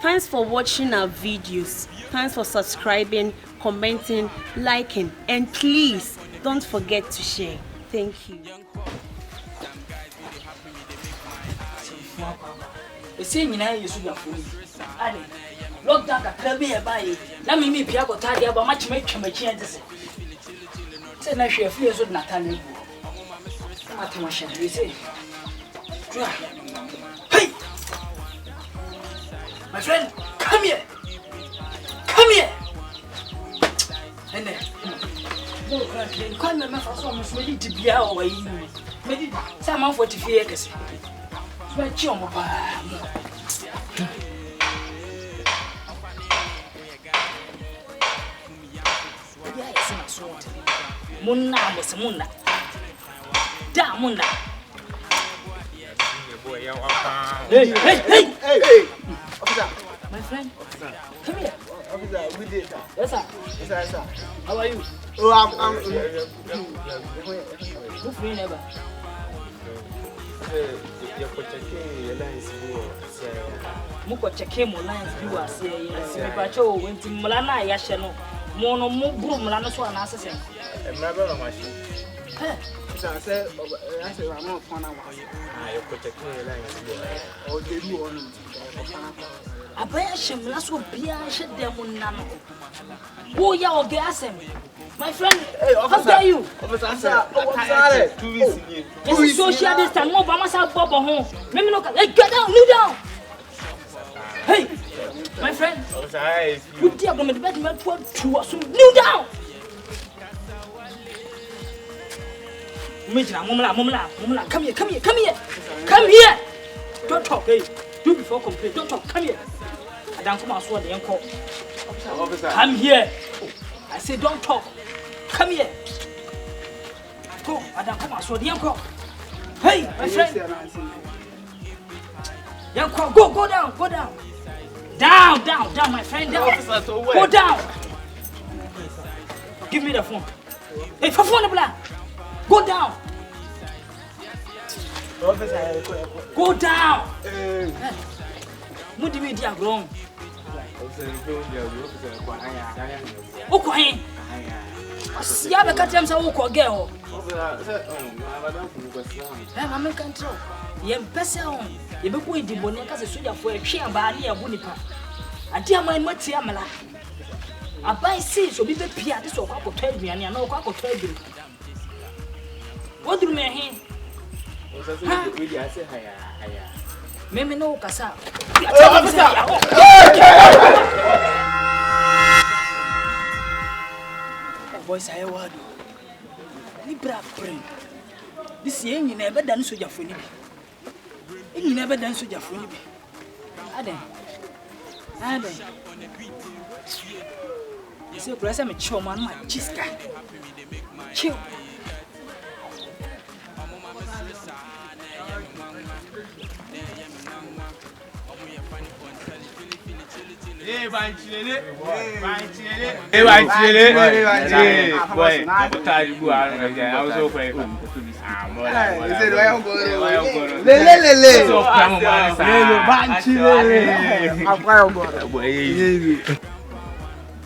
Thanks for watching our videos. Thanks for subscribing, commenting, liking, and please don't forget to share. Thank you. Lockdown ka be buy. Na me pia go tade aba match me twamachi ante say na hwe afie so na tane bu. Ati mo hye we say. Hey! My friend, come here. Come here. Ene. Come me fa so mo so di bia o wa yi. Me di say man 40 fie kese. So ma chi o mo pa. Munna musu munna da munna. Hey officer, my friend, officer, come here. Officer, we did. Yes sir. Yes sir. How are you? Oh, I'm Who free never? Muko cheke mo lines bi wa se yes me pa che o wenti mla na ya hye no mo no mo buru mla no so ana asese mla be no machine officer say I say I'm not fun now you ko cheke lines bi o de du on abaya hye mla so bia hye dem na no wo ya o ge asem. My friend, hey, officer, how dare you? Officer, 2 weeks in here. This social distance, no Bama sa bobo home. Maybe no, hey, get down, kneel down. Hey, my friend. Officer, put the agreement back to us. Kneel down. Mumla, come here. Don't talk, hey. Do before complain. Don't talk. Come here. I don't come out the uncle. Officer, come here. I say don't talk. Come here. Go, Adam, come on, so the uncle. Hey, my friend. Uncle, go down. Down, my friend, down. Officer, so go down. Give me the phone. Hey, for phone, blah. Go down. Officer, go down. What do you mean, dear grown? Okay. See, I can't tell you what girl. I'm a control. Yem Pesson, you be going to Bonica, a soldier for a chair by near Bunipa. I dear my Matiamala. I buy seeds or be the pianist or Coco 12 me and I know Coco 12. What do you mean? I say, Maybe no Casa. Boys, I word. Libra friend. This year you never done so your funny. You never done so your funny. Adam. You say, Press, I'm a chill man, my chiska. Chill. Hey, Banchile. Boy, I'm tired of going. I was okay.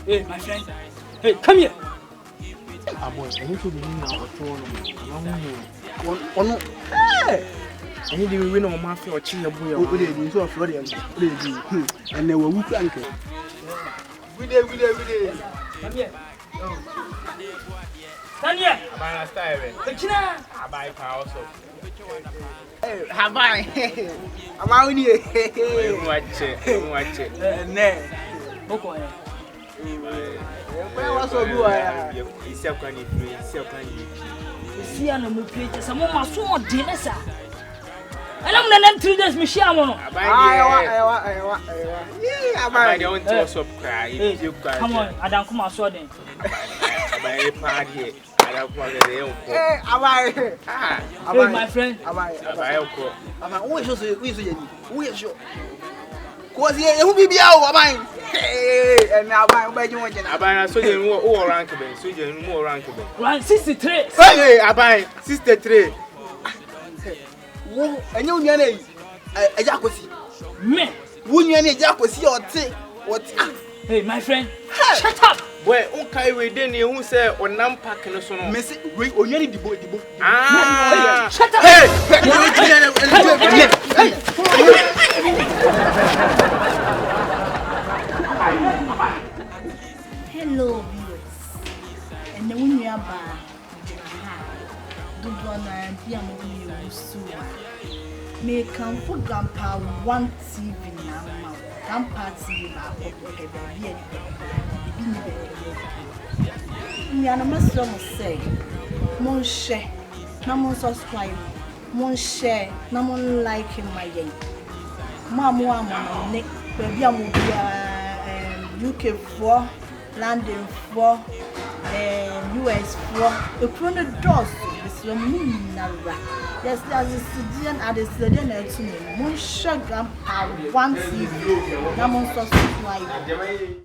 Hey, my friend. Hey, come here. And you win on my floor, chin boy, over there, you saw Florian, and they were whoop anchor. We did. Come here. Stand here. I'm Kachina. I buy power so. Hey, have I? I'm out here. Watch it. Nay. Okay. Where was so good? It's a candy free, see, I'm a picture. Some of my sword dinner, sir. And I'm not 3 days, Michelle. I don't also cry. Come on, I don't come out so then. I party. I don't want to. Hey, my friend. I'm always sure. Cause who be out, mine. And now by you want to buy a soldier more rankable. Rank 63. Hey, I buy 63. And you, a jacuzzi. Me. Wouldn't you any Jacosi or tea? What? Hey, my friend, shut up! Boy, unkai we didn't who say or nam pack in the son. Miss we only the boy. Ah, Shut up! Hey! Hello, viewers. And then when you are back, do gonna be a movie soon. May come for Grandpa one TV now. Grandpa TV say, mon share, no mon subscribe, mon share, no mon like in my game. Mamma, Nick, baby, I'm UK 4, London 4, US 4. The corner doors is your moon now. Yes, there's a citizen at the citizen to me. Mon share Grandpa one TV, no mon subscribe.